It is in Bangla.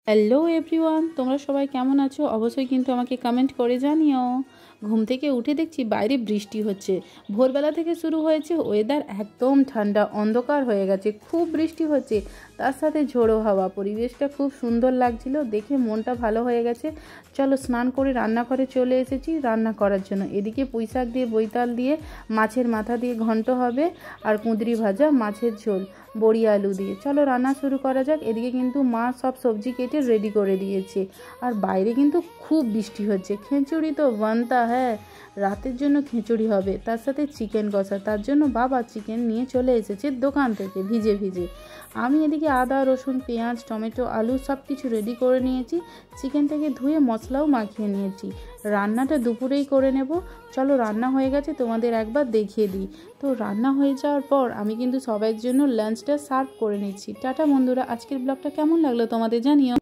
হ্যালো এভরিওয়ান, তোমরা সবাই কেমন আছো? অবশ্যই কিন্তু আমাকে কমেন্ট করে জানিও। ঘুম থেকে উঠে দেখছি বাইরে বৃষ্টি হচ্ছে। ভোরবেলা থেকে শুরু হয়েছে, ওয়েদার একদম ঠান্ডা, অন্ধকার হয়ে গেছে, খুব বৃষ্টি হচ্ছে, তার সাথে ঝোড়ো হাওয়া। পরিবেশটা খুব সুন্দর লাগছিল, দেখে মনটা ভালো হয়ে গেছে। চলো স্নান করে রান্নাঘরে চলে এসেছি রান্না করার জন্য। এদিকে পুঁইশাক দিয়ে, বৈতাল দিয়ে, মাছের মাথা দিয়ে ঘন্ট হবে, আর কুঁদরি ভাজা, মাছের ঝোল, বড়ি আলু দিয়ে। চলো রান্না শুরু করা যাক। এদিকে কিন্তু মা সব সবজি কেটে রেডি করে দিয়েছে, আর বাইরে কিন্তু খুব বৃষ্টি হচ্ছে। খিচুড়ি তো বানতা হ্যাঁ, রাতের জন্য খিচুড়ি হবে, তার সাথে চিকেন কষা। তার জন্য বাবা চিকেন নিয়ে চলে এসেছে দোকান থেকে ভিজে ভিজে। আমি এদিকে আদা, রসুন, পেঁয়াজ, টমেটো, আলু সব কিছু রেডি করে নিয়েছি। চিকেনটাকে ধুয়ে মশলাও মাখিয়ে নিয়েছি। রান্নাটা দুপুরেই করে নেব। চলো রান্না হয়ে গেছে, তোমাদের একবার দেখিয়ে দিই। তো রান্না হয়ে যাওয়ার পর আমি কিন্তু সবাইয়ের জন্য লাঞ্চটা সার্ভ করে নিচ্ছি। টাটা বন্ধুরা, আজকের ব্লগটা কেমন লাগলো তোমাদের জানিও।